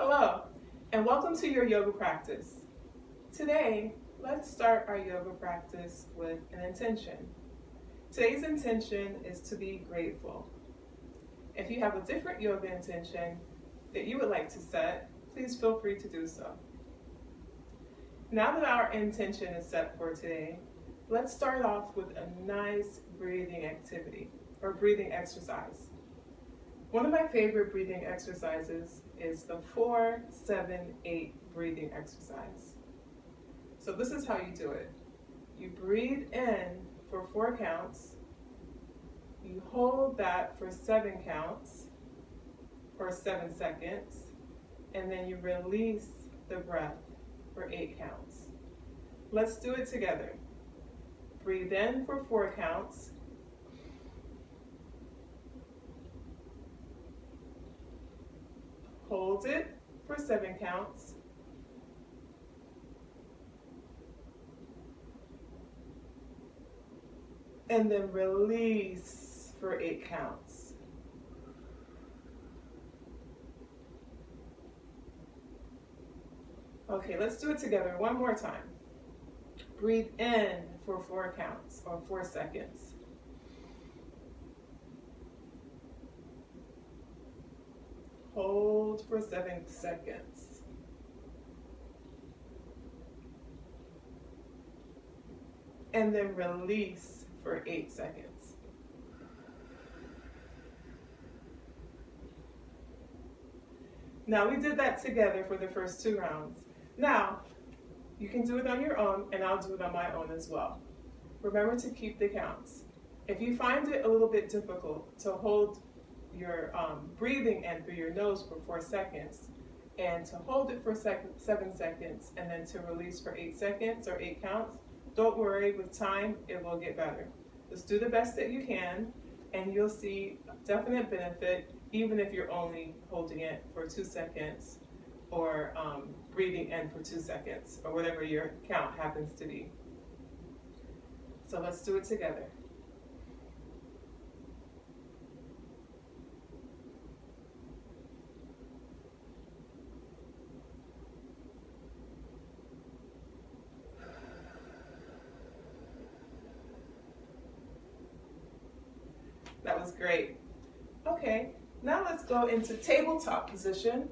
Hello, and welcome to your yoga practice. Today, let's start our yoga practice with an intention. Today's intention is to be grateful. If you have a different yoga intention that you would like to set, please feel free to do so. Now that our intention is set for today, let's start off with a nice breathing activity or breathing exercise. One of my favorite breathing exercises is the 4-7-8 breathing exercise. So this is how you do it. You breathe in for 4 counts, you hold that for 7 counts, or 7 seconds, and then you release the breath for 8 counts. Let's do it together. Breathe in for 4 counts, hold it for 7 counts, and then release for 8 counts. Okay, let's do it together one more time. Breathe in for 4 counts or 4 seconds. Hold for 7 seconds. And then release for 8 seconds. Now we did that together for the first 2 rounds. Now, you can do it on your own and I'll do it on my own as well. Remember to keep the counts. If you find it a little bit difficult to hold your breathing in through your nose for 4 seconds and to hold it for 7 seconds and then to release for 8 seconds or 8 counts, don't worry, with time it will get better. Just do the best that you can and you'll see definite benefit even if you're only holding it for 2 seconds or breathing in for 2 seconds or whatever your count happens to be. So let's do it together. That was great. Okay, now let's go into tabletop position.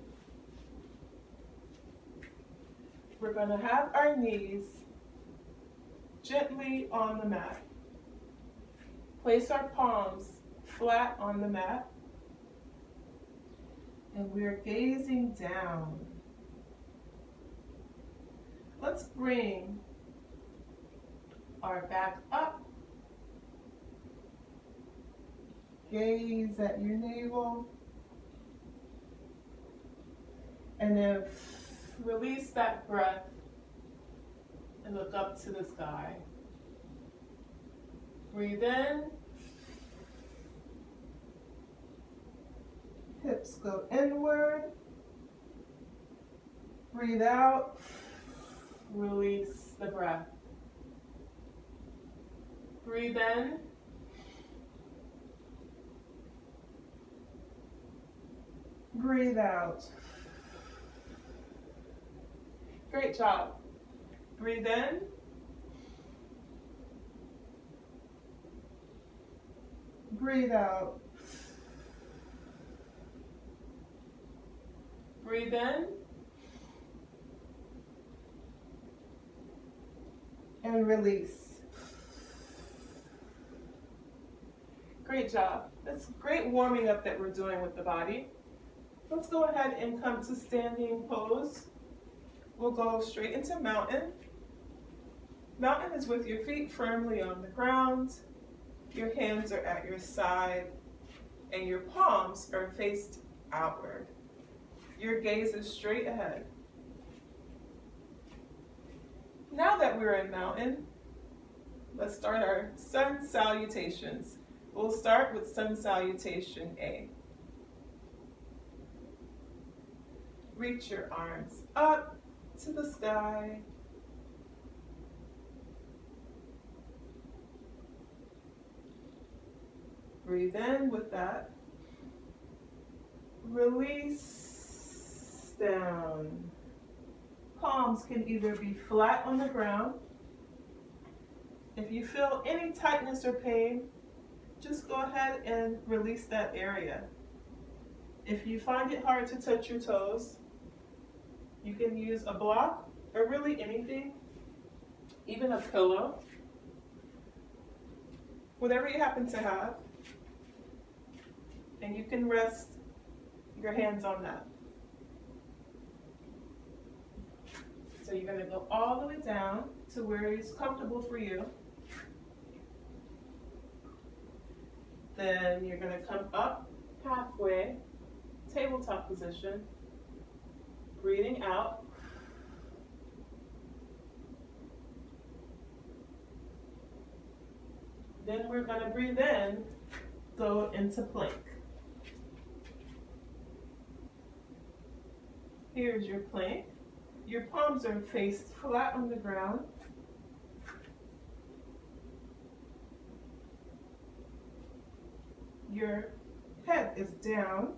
We're going to have our knees gently on the mat. Place our palms flat on the mat. And we're gazing down. Let's bring our back up. Gaze at your navel. And then release that breath and look up to the sky. Breathe in. Hips go inward. Breathe out. Release the breath. Breathe in. Breathe out. Great job. Breathe in. Breathe out. Breathe in. And release. Great job. That's great warming up that we're doing with the body. Let's go ahead and come to standing pose. We'll go straight into mountain. Mountain is with your feet firmly on the ground. Your hands are at your side and your palms are faced outward. Your gaze is straight ahead. Now that we're in mountain, let's start our sun salutations. We'll start with sun salutation A. Reach your arms up to the sky. Breathe in with that. Release down. Palms can either be flat on the ground. If you feel any tightness or pain, just go ahead and release that area. If you find it hard to touch your toes, you can use a block or really anything, even a pillow, whatever you happen to have, and you can rest your hands on that. So you're going to go all the way down to where it's comfortable for you. Then you're going to come up halfway, tabletop position, breathing out. Then we're going to breathe in, go into plank. Here's your plank. Your palms are faced flat on the ground. Your head is down.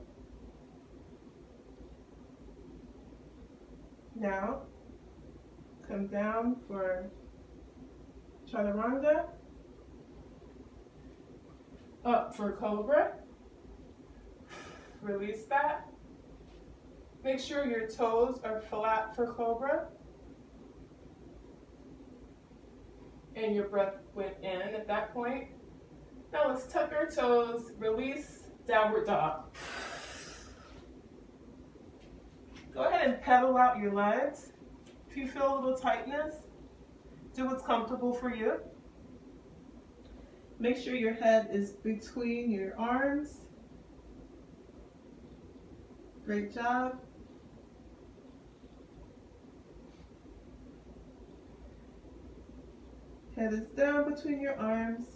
Now, come down for chaturanga, up for cobra. Release that. Make sure your toes are flat for cobra. And your breath went in at that point. Now let's tuck our toes, release, downward dog. Go ahead and pedal out your legs. If you feel a little tightness, do what's comfortable for you. Make sure your head is between your arms. Great job. Head is down between your arms.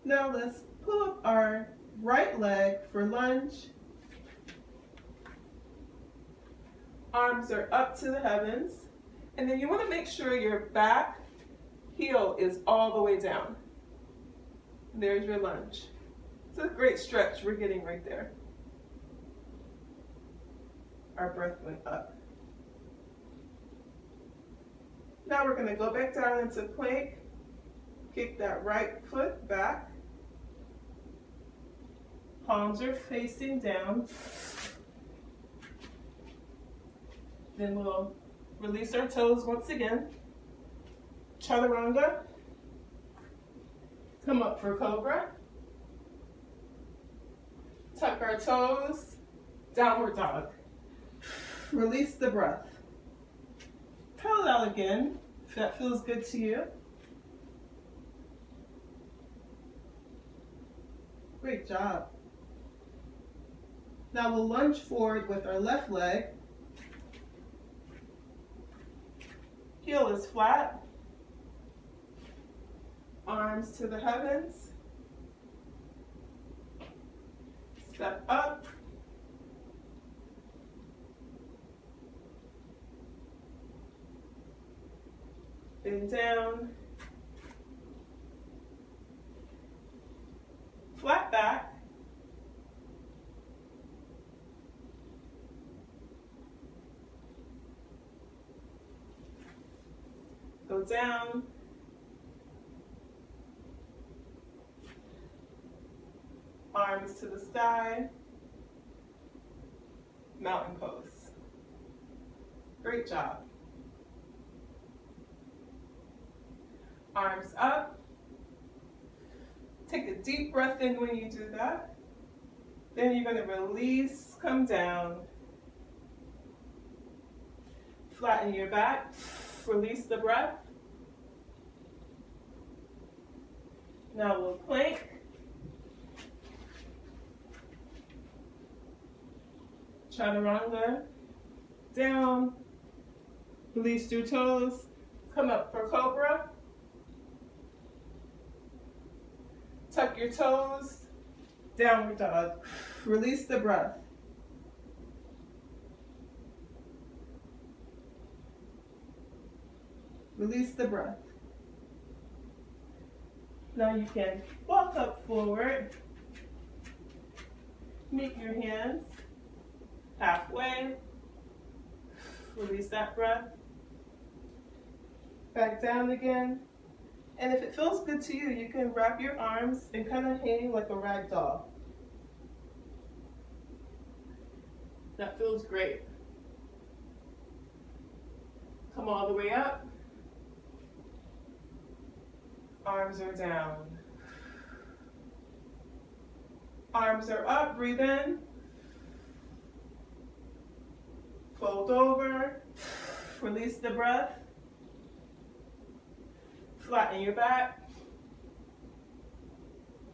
Now let's pull up our right leg for lunge. Arms are up to the heavens. And then you want to make sure your back heel is all the way down. There's your lunge. It's a great stretch we're getting right there. Our breath went up. Now we're going to go back down into plank. Kick that right foot back. Palms are facing down. Then we'll release our toes once again. Chaturanga. Come up for cobra. Tuck our toes. Downward dog. Release the breath. Pedal out again if that feels good to you. Great job. Now we'll lunge forward with our left leg. Heel is flat. Arms to the heavens. Step up. Bend down. Flat back. Go down. Arms to the sky. Mountain pose. Great job. Arms up. Take a deep breath in when you do that. Then you're going to release, come down. Flatten your back. Release the breath. Now we'll plank. Chaturanga. Down. Release your toes. Come up for cobra. Tuck your toes. Downward dog. Release the breath. Release the breath. Now you can walk up forward. Meet your hands halfway. Release that breath. Back down again. And if it feels good to you, you can wrap your arms and kind of hang like a rag doll. That feels great. Come all the way up. Arms are down. Arms are up, breathe in. Fold over. Release the breath. Flatten your back.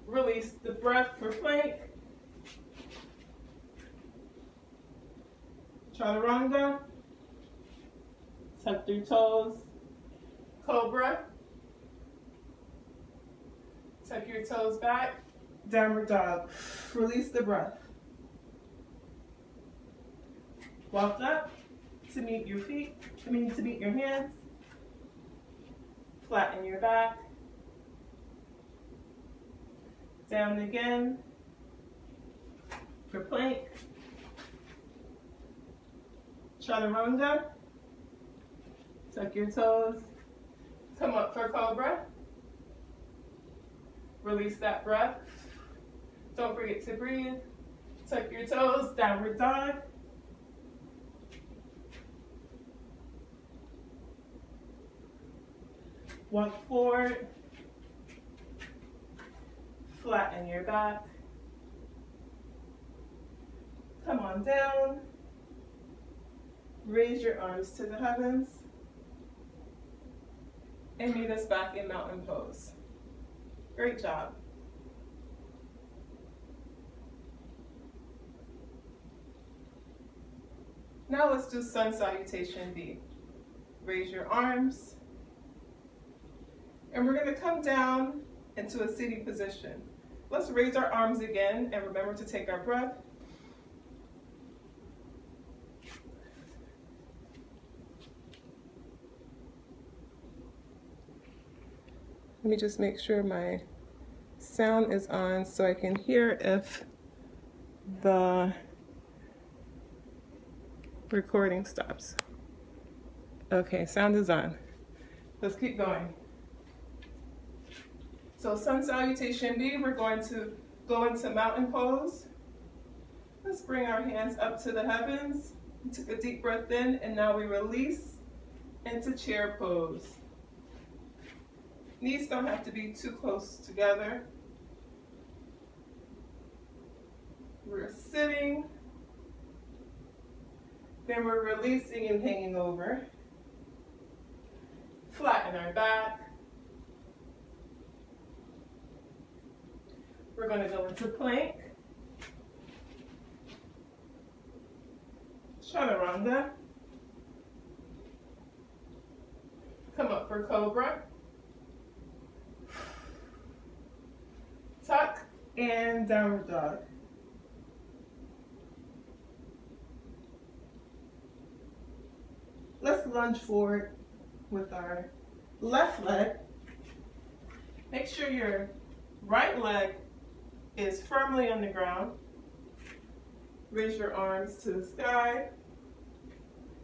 Release the breath for plank. Chaturanga. Tuck your toes. Cobra. Tuck your toes back. Downward dog. Release the breath. Walk up to meet your feet, to meet your hands. Flatten your back. Down again for plank. Chaturanga. Tuck your toes. Come up for cobra. Release that breath. Don't forget to breathe. Tuck your toes, downward dog. Walk forward. Flatten your back. Come on down. Raise your arms to the heavens. And meet us back in mountain pose. Great job. Now let's do sun salutation B. Raise your arms. And we're going to come down into a seated position. Let's raise our arms again and remember to take our breath. Let me just make sure my sound is on so I can hear if the recording stops. Okay, sound is on. Let's keep going. So sun salutation B, we're going to go into mountain pose. Let's bring our hands up to the heavens. Took a deep breath in, and now we release into chair pose. Knees don't have to be too close together. We're sitting. Then we're releasing and hanging over. Flatten our back. We're going to go into plank. Chaturanga. Come up for cobra. Tuck and downward dog. Let's lunge forward with our left leg. Make sure your right leg is firmly on the ground. Raise your arms to the sky.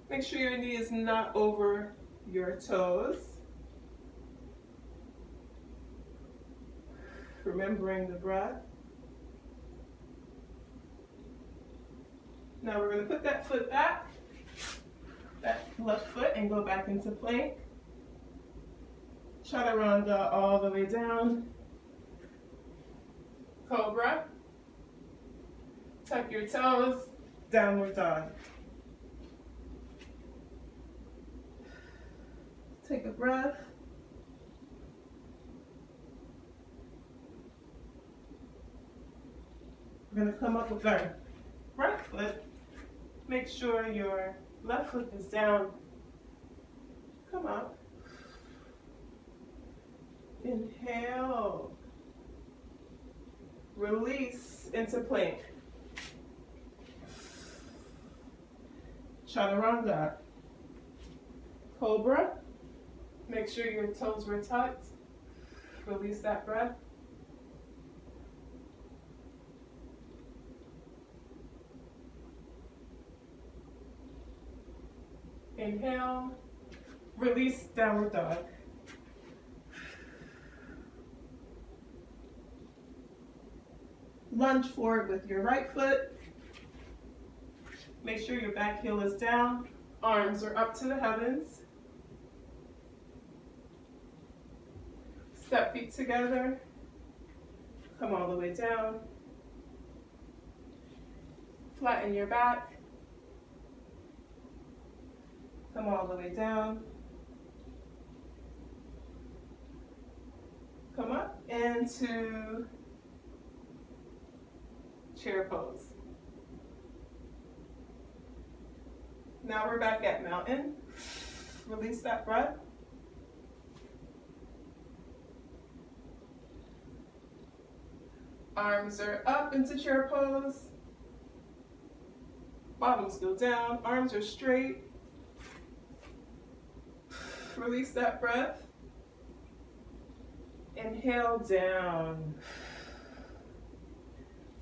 Make sure your knee is not over your toes. Remembering the breath. Now we're going to put that foot back, that left foot, and go back into plank. Chaturanga all the way down. Cobra. Tuck your toes, downward dog. Take a breath. We're going to come up with our right foot. Make sure your left foot is down. Come up. Inhale. Release into plank. Chaturanga. Cobra. Make sure your toes were tucked. Release that breath. Inhale, release, downward dog. Lunge forward with your right foot. Make sure your back heel is down. Arms are up to the heavens. Step feet together. Come all the way down. Flatten your back. Come all the way down. Come up into chair pose. Now we're back at mountain. Release that breath. Arms are up into chair pose. Bottoms go down, arms are straight. Release that breath. Inhale down.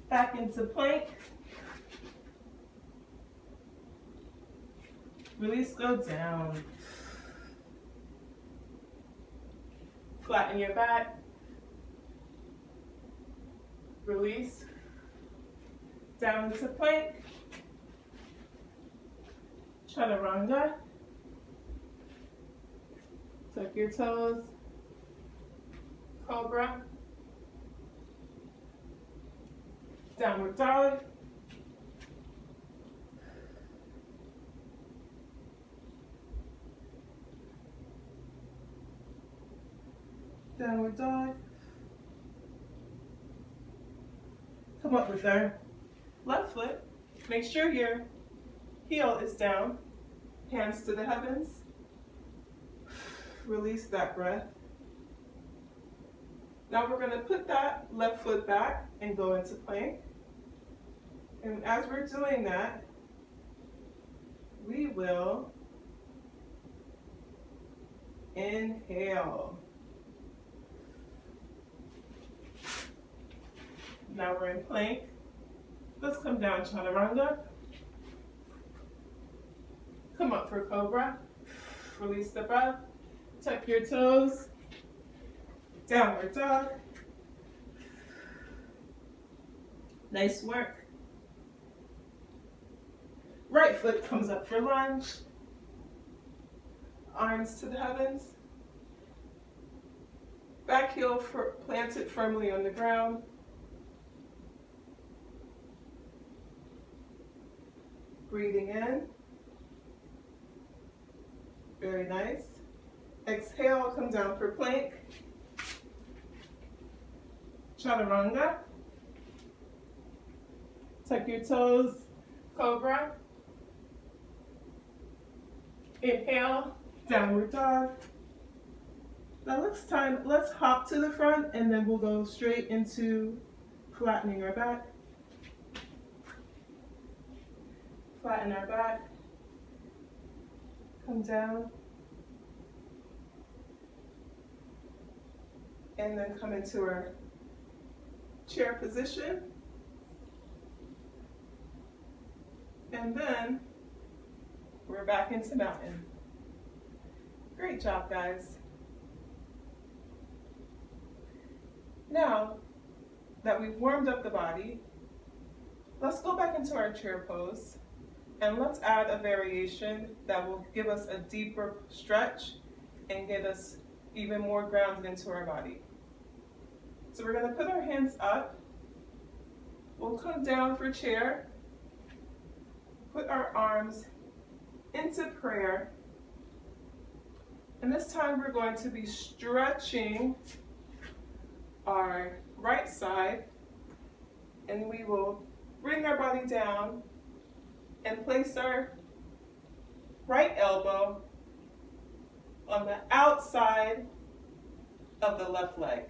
Back into plank. Release, go down. Flatten your back. Release. Down into plank. Chaturanga. Tuck your toes. Cobra. Downward dog. Downward dog. Come up with our left foot. Make sure your heel is down. Hands to the heavens. Release that breath. Now we're going to put that left foot back and go into plank. And as we're doing that, we will inhale. Now we're in plank. Let's come down chaturanga. Come up for cobra. Release the breath. Tuck your toes. Downward dog. Nice work. Right foot comes up for lunge. Arms to the heavens. Back heel planted firmly on the ground. Breathing in. Very nice. Exhale, come down for plank. Chaturanga. Tuck your toes. Cobra. Inhale, downward dog. Now let's hop to the front and then we'll go straight into flattening our back. Flatten our back. Come down. And then come into our chair position. And then we're back into mountain. Great job, guys. Now that we've warmed up the body, let's go back into our chair pose and let's add a variation that will give us a deeper stretch and get us even more grounded into our body. So we're going to put our hands up. We'll come down for chair. Put our arms into prayer. And this time we're going to be stretching our right side, and we will bring our body down and place our right elbow on the outside of the left leg.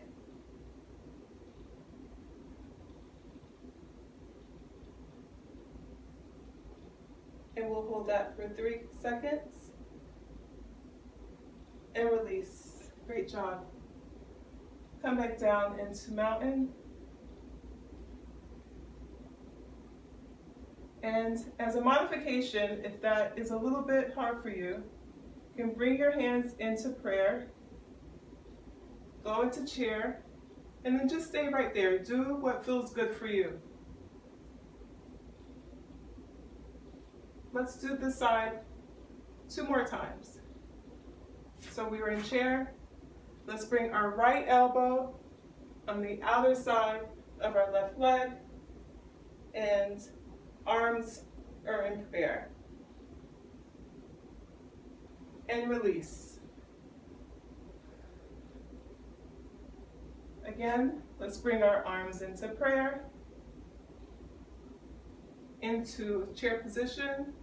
And we'll hold that for 3 seconds. And release. Great job. Come back down into mountain. And as a modification, if that is a little bit hard for you, you can bring your hands into prayer, go into chair, and then just stay right there. Do what feels good for you. Let's do this side 2 more times. So we were in chair. Let's bring our right elbow on the outer side of our left leg, and arms are in prayer. And release. Again, let's bring our arms into prayer, into chair position.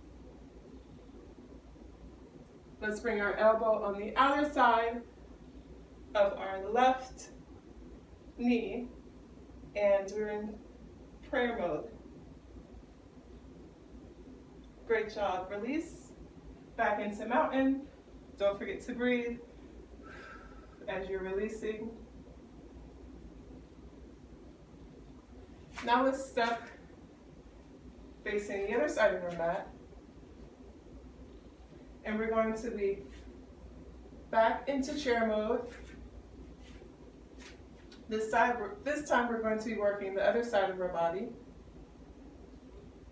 Let's bring our elbow on the outer side of our left knee, and we're in prayer mode. Great job. Release. Back into mountain. Don't forget to breathe as you're releasing. Now let's step facing the other side of your mat. And we're going to be back into chair mode. This time we're going to be working the other side of our body.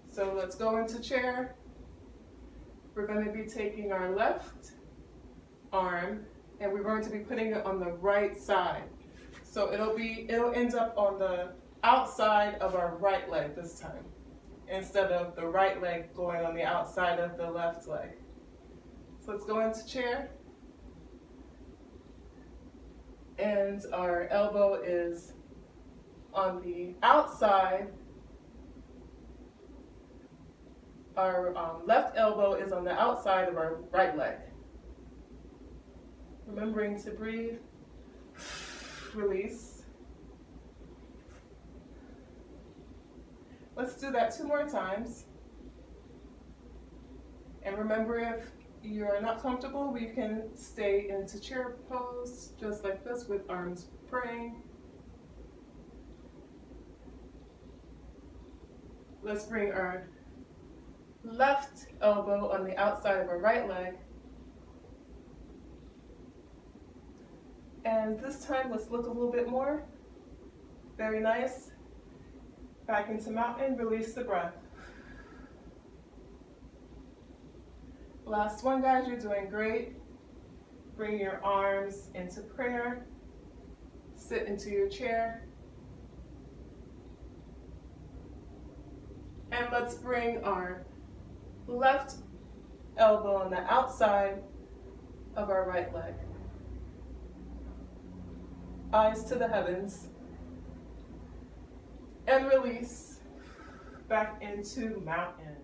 So let's go into chair. We're going to be taking our left arm and we're going to be putting it on the right side. So it'll end up on the outside of our right leg this time, instead of the right leg going on the outside of the left leg. So let's go into chair. And our elbow is on the outside. Our left elbow is on the outside of our right leg. Remembering to breathe, release. Let's do that 2 more times. And remember, if you're not comfortable, we can stay into chair pose, just like this, with arms praying. Let's bring our left elbow on the outside of our right leg. And this time, let's look a little bit more. Very nice. Back into mountain, release the breath. Last one, guys, you're doing great. Bring your arms into prayer. Sit into your chair. And let's bring our left elbow on the outside of our right leg. Eyes to the heavens. And release back into mountain.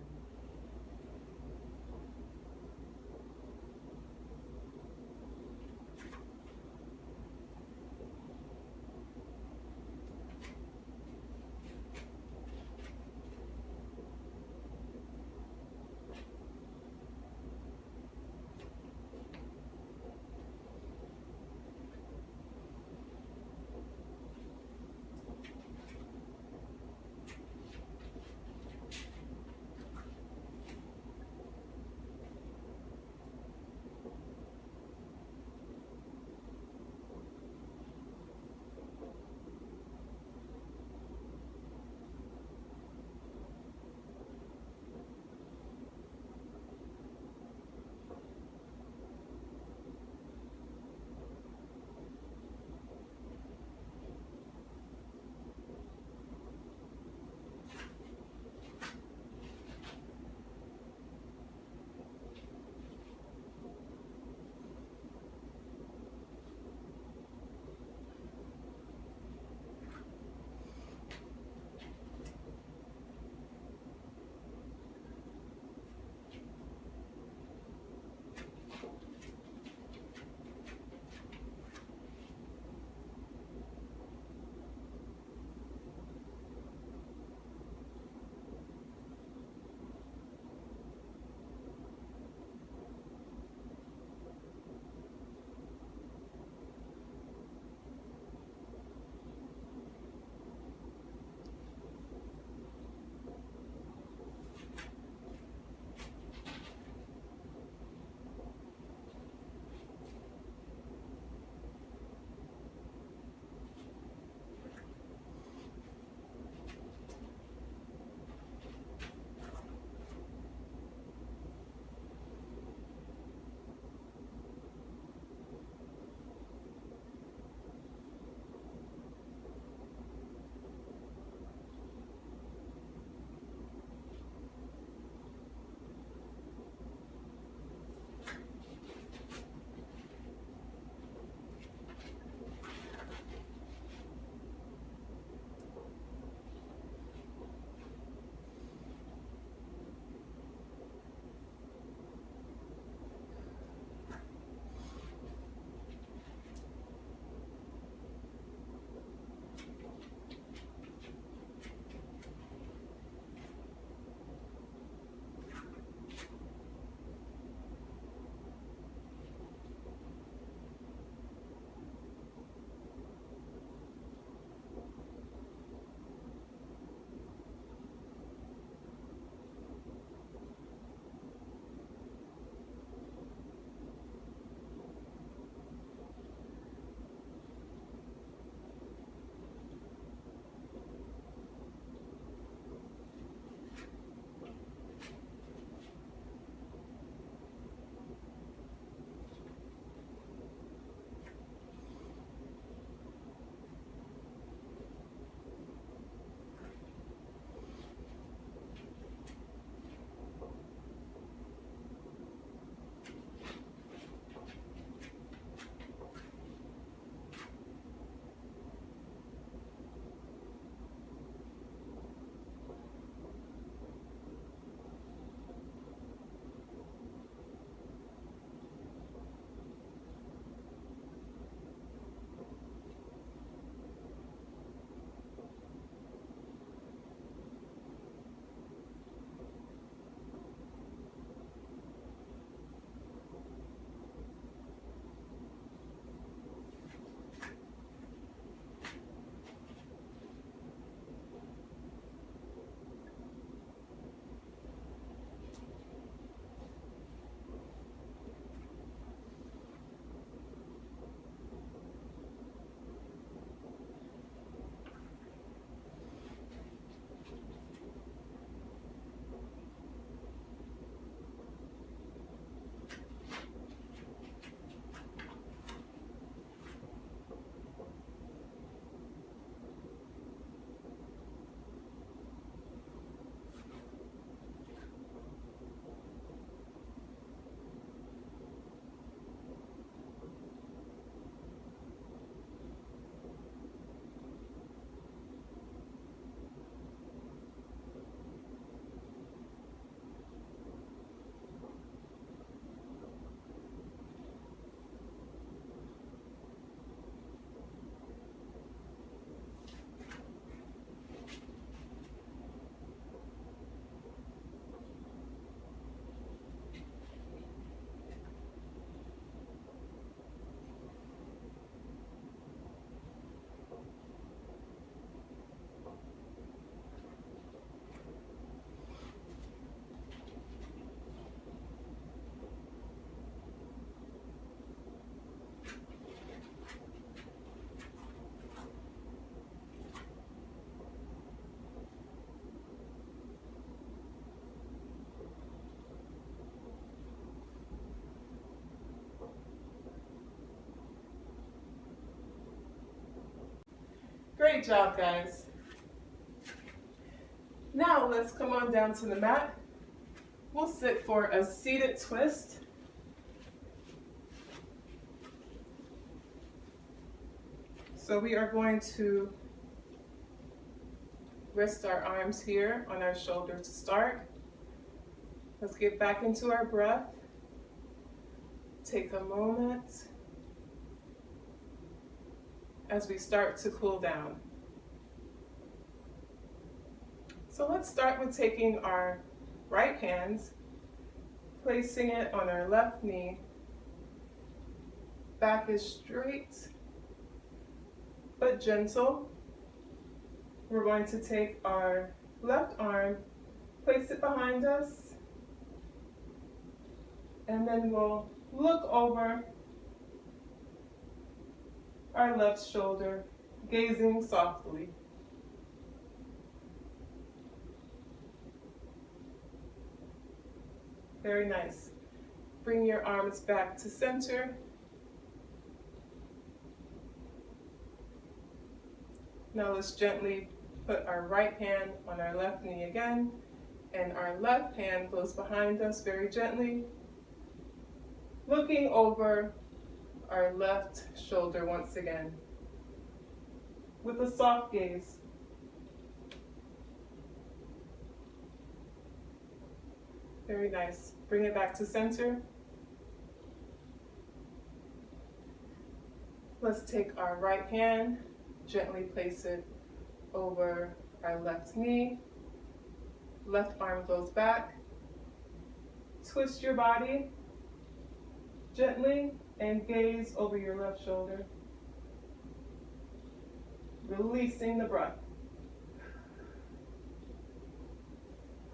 Great job, guys. Now let's come on down to the mat. We'll sit for a seated twist. So we are going to rest our arms here on our shoulder to start. Let's get back into our breath. Take a moment as we start to cool down. So let's start with taking our right hand, placing it on our left knee. Back is straight but gentle. We're going to take our left arm, place it behind us, and then we'll look over our left shoulder, gazing softly. Very nice. Bring your arms back to center. Now let's gently put our right hand on our left knee again, and our left hand goes behind us very gently, looking over our left shoulder once again with a soft gaze. Very nice. Bring it back to center. Let's take our right hand, gently place it over our left knee. Left arm goes back. Twist your body gently and gaze over your left shoulder. Releasing the breath.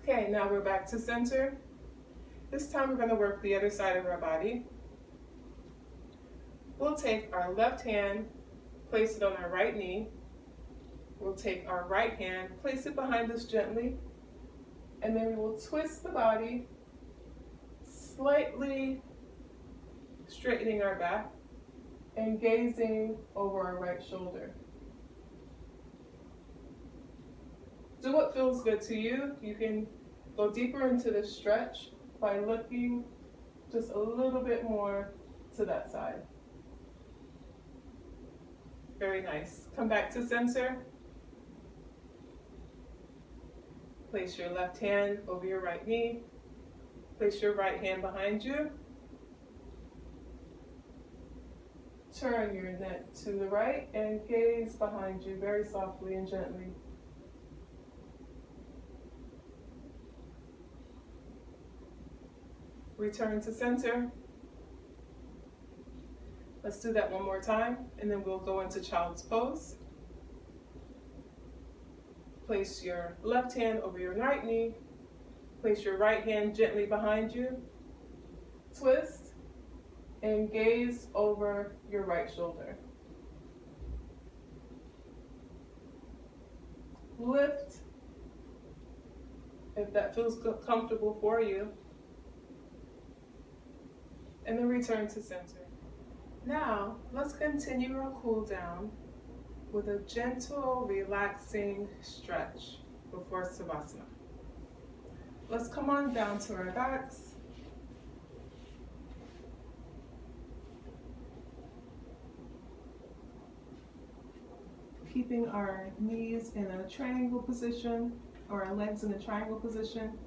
Okay, now we're back to center. This time we're going to work the other side of our body. We'll take our left hand, place it on our right knee. We'll take our right hand, place it behind us gently, and then we will twist the body, slightly straightening our back and gazing over our right shoulder. Do what feels good to you. You can go deeper into the stretch by looking just a little bit more to that side. Very nice. Come back to center. Place your left hand over your right knee. Place your right hand behind you. Turn your neck to the right and gaze behind you very softly and gently. Return to center. Let's do that one more time, and then we'll go into child's pose. Place your left hand over your right knee. Place your right hand gently behind you. Twist and gaze over your right shoulder. Lift if that feels comfortable for you. And then return to center. Now, let's continue our cool down with a gentle, relaxing stretch before Savasana. Let's come on down to our backs. Keeping our knees in a triangle position, or our legs in a triangle position.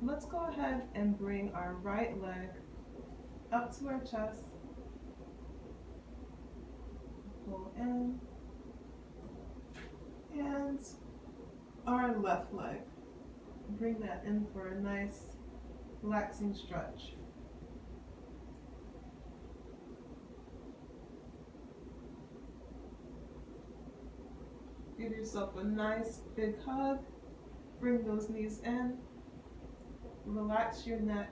Let's go ahead and bring our right leg up to our chest. Pull in. And our left leg. Bring that in for a nice, relaxing stretch. Give yourself a nice big hug. Bring those knees in. Relax your neck.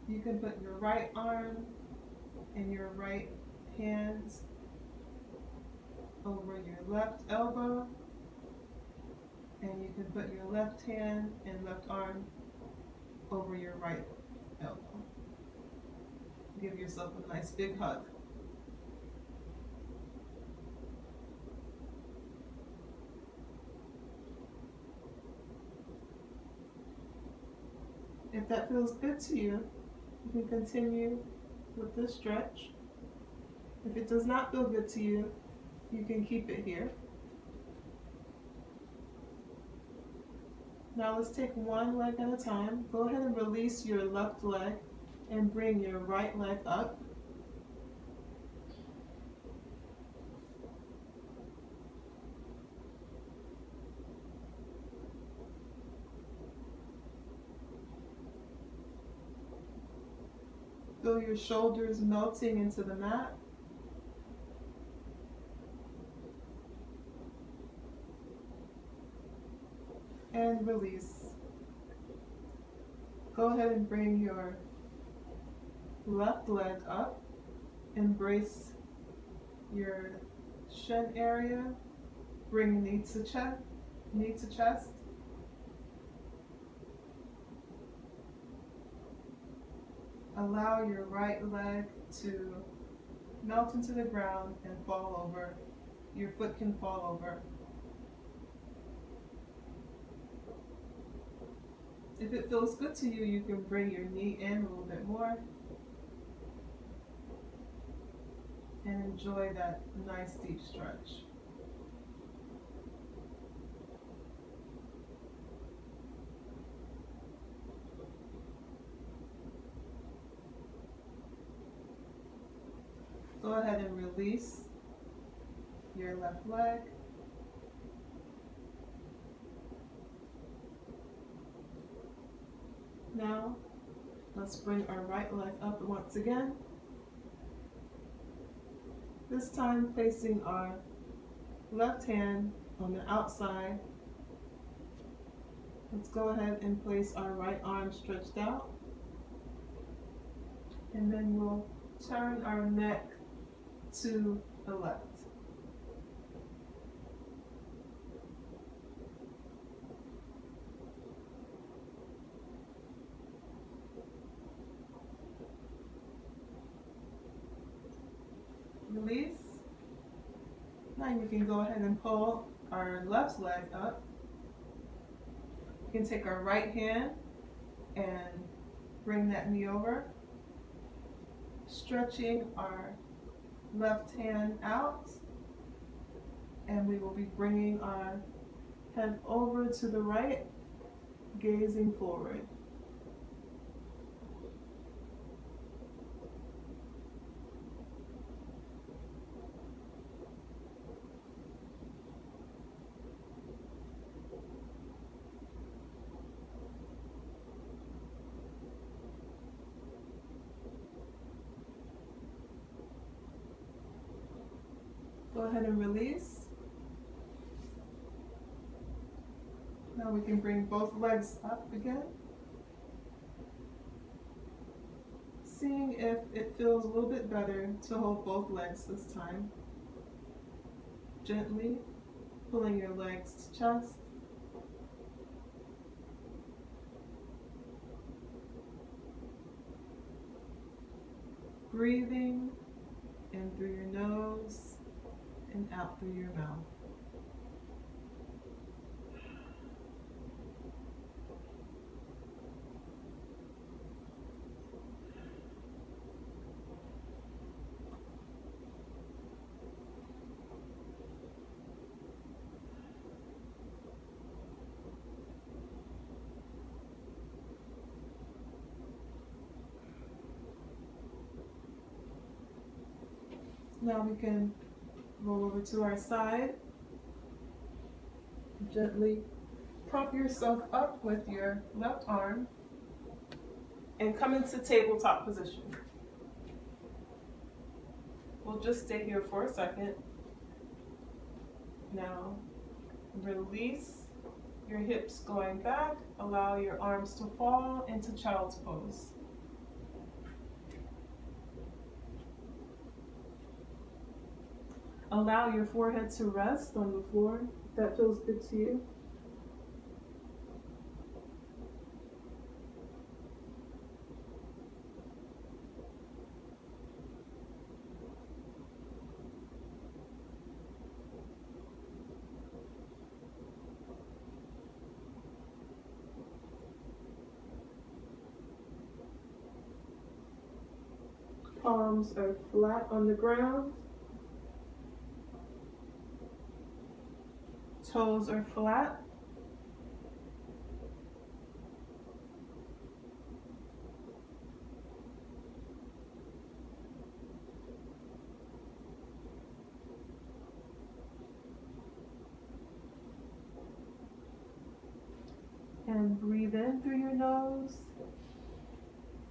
You can put your right arm and your right hand over your left elbow, and you can put your left hand and left arm over your right elbow. Give yourself a nice big hug. If that feels good to you, you can continue with this stretch. If it does not feel good to you, you can keep it here. Now let's take one leg at a time. Go ahead and release your left leg and bring your right leg up. Feel your shoulders melting into the mat. And release. Go ahead and bring your left leg up. Embrace your shin area. Bring knee to chest. Allow your right leg to melt into the ground and fall over. Your foot can fall over. If it feels good to you, you can bring your knee in a little bit more and enjoy that nice deep stretch. Go ahead and release your left leg. Now, let's bring our right leg up once again. This time placing our left hand on the outside. Let's go ahead and place our right arm stretched out. And then we'll turn our neck to the left. Release. Now you can go ahead and pull our left leg up. You can take our right hand and bring that knee over, stretching our left hand out, and we will be bringing our head over to the right, gazing forward. Go ahead and release. Now we can bring both legs up again. Seeing if it feels a little bit better to hold both legs this time. Gently pulling your legs to chest. Breathing in through your nose and out through your mouth. Now we can roll over to our side. Gently prop yourself up with your left arm and come into tabletop position. We'll just stay here for a second. Now release your hips going back. Allow your arms to fall into child's pose. Allow your forehead to rest on the floor if that feels good to you. Palms are flat on the ground. Toes are flat. And breathe in through your nose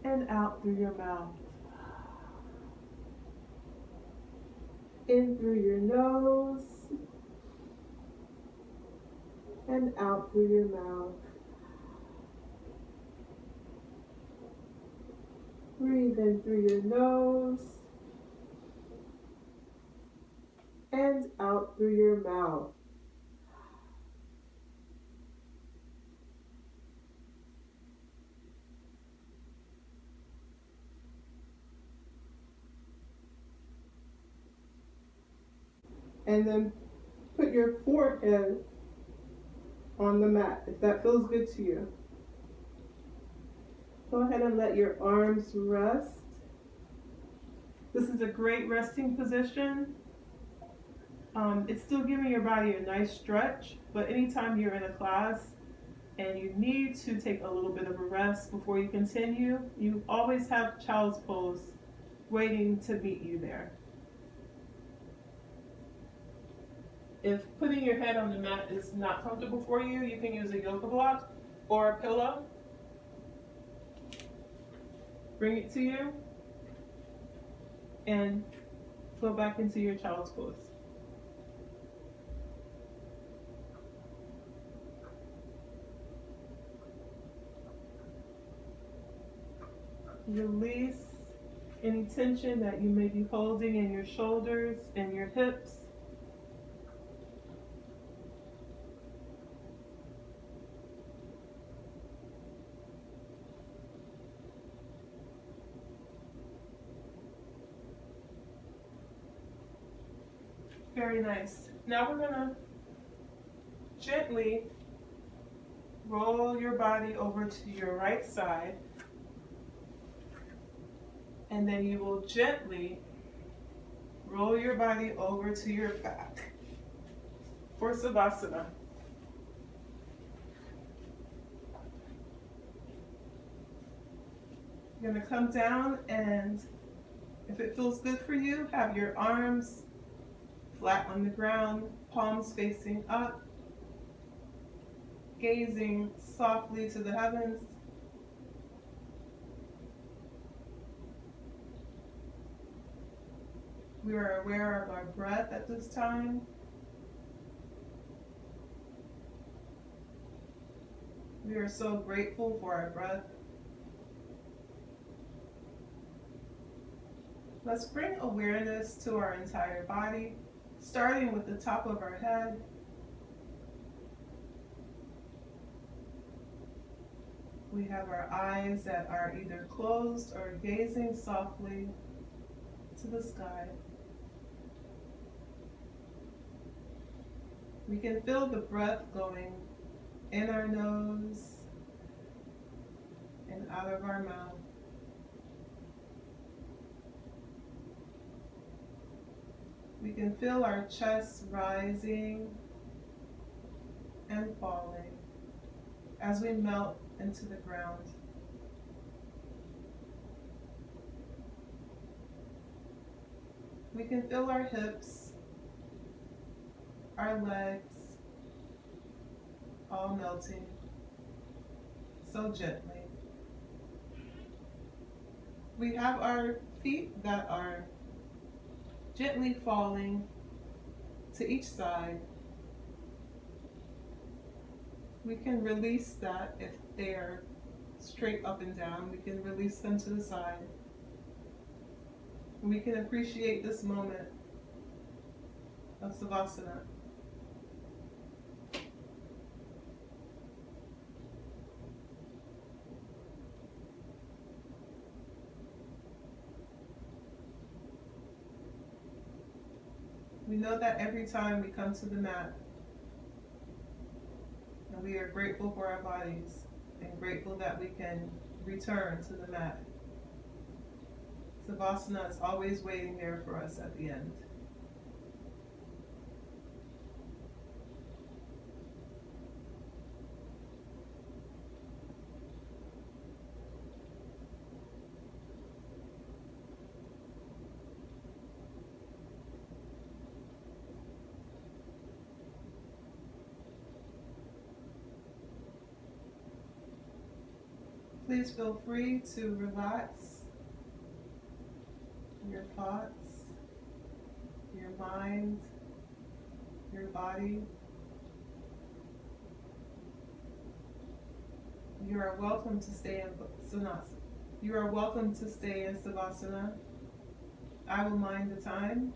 and out through your mouth. In through your nose and out through your mouth. Breathe in through your nose and out through your mouth. And then put your forehead on the mat if that feels good to you. Go ahead and let your arms rest. This is a great resting position. It's still giving your body a nice stretch, but anytime you're in a class and you need to take a little bit of a rest before you continue, you always have child's pose waiting to meet you there. If putting your head on the mat is not comfortable for you, you can use a yoga block or a pillow. Bring it to you and go back into your child's pose. Release any tension that you may be holding in your shoulders and your hips. Very nice. Now we're gonna gently roll your body over to your right side, and then you will gently roll your body over to your back for Savasana. You're gonna come down, and if it feels good for you, have your arms flat on the ground, palms facing up, gazing softly to the heavens. We are aware of our breath at this time. We are so grateful for our breath. Let's bring awareness to our entire body, starting with the top of our head. We have our eyes that are either closed or gazing softly to the sky. We can feel the breath going in our nose and out of our mouth. We can feel our chest rising and falling as we melt into the ground. We can feel our hips, our legs, all melting so gently. We have our feet that are gently falling to each side. We can release that if they are straight up and down. We can release them to the side. We can appreciate this moment of Savasana. We know that every time we come to the mat, and we are grateful for our bodies and grateful that we can return to the mat. Savasana is always waiting there for us at the end. Please feel free to relax your thoughts, your mind, your body. You are welcome to stay in Sanasana. You are welcome to stay in Savasana. I will mind the time.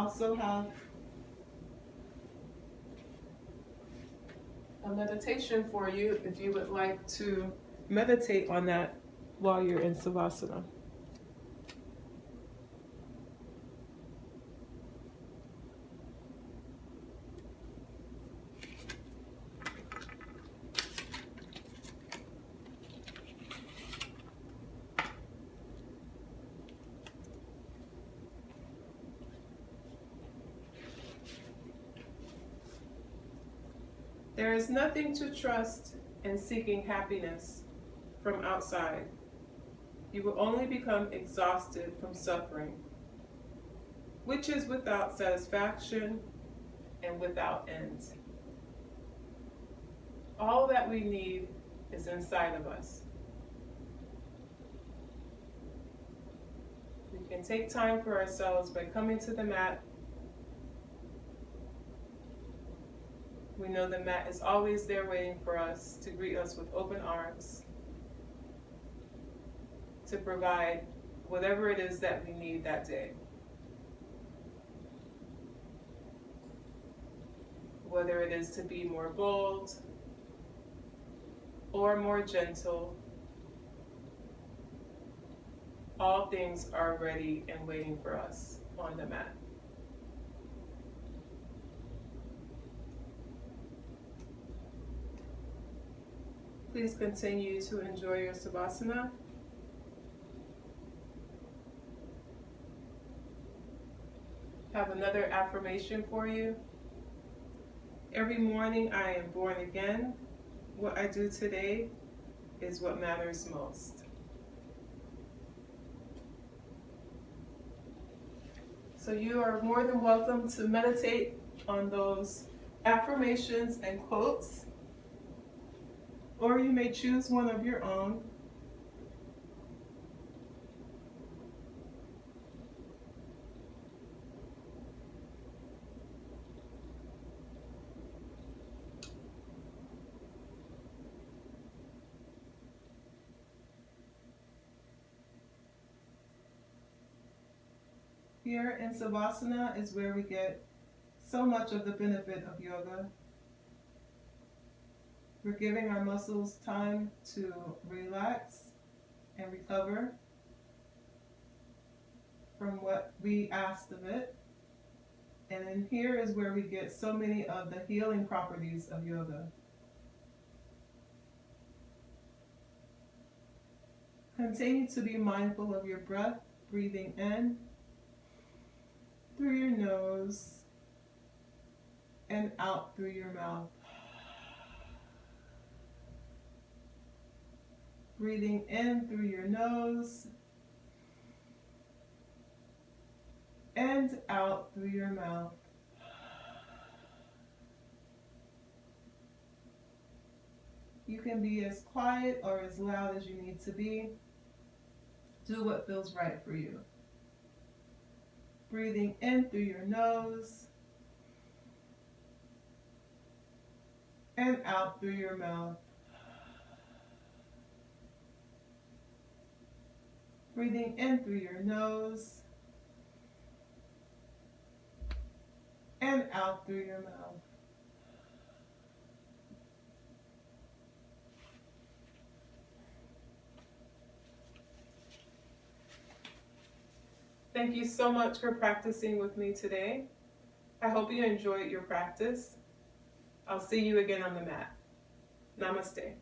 also have a meditation for you if you would like to meditate on that while you're in Savasana. There is nothing to trust in seeking happiness from outside. You will only become exhausted from suffering, which is without satisfaction and without end. All that we need is inside of us. We can take time for ourselves by coming to the mat. We know the mat is always there waiting for us to greet us with open arms, to provide whatever it is that we need that day. Whether it is to be more bold or more gentle, all things are ready and waiting for us on the mat. Please continue to enjoy your Savasana. Have another affirmation for you. Every morning I am born again. What I do today is what matters most. So you are more than welcome to meditate on those affirmations and quotes, or you may choose one of your own. Here in Savasana is where we get so much of the benefit of yoga. We're giving our muscles time to relax and recover from what we asked of it. And in here is where we get so many of the healing properties of yoga. Continue to be mindful of your breath, breathing in through your nose and out through your mouth. Breathing in through your nose and out through your mouth. You can be as quiet or as loud as you need to be. Do what feels right for you. Breathing in through your nose and out through your mouth. Breathing in through your nose and out through your mouth. Thank you so much for practicing with me today. I hope you enjoyed your practice. I'll see you again on the mat. Namaste.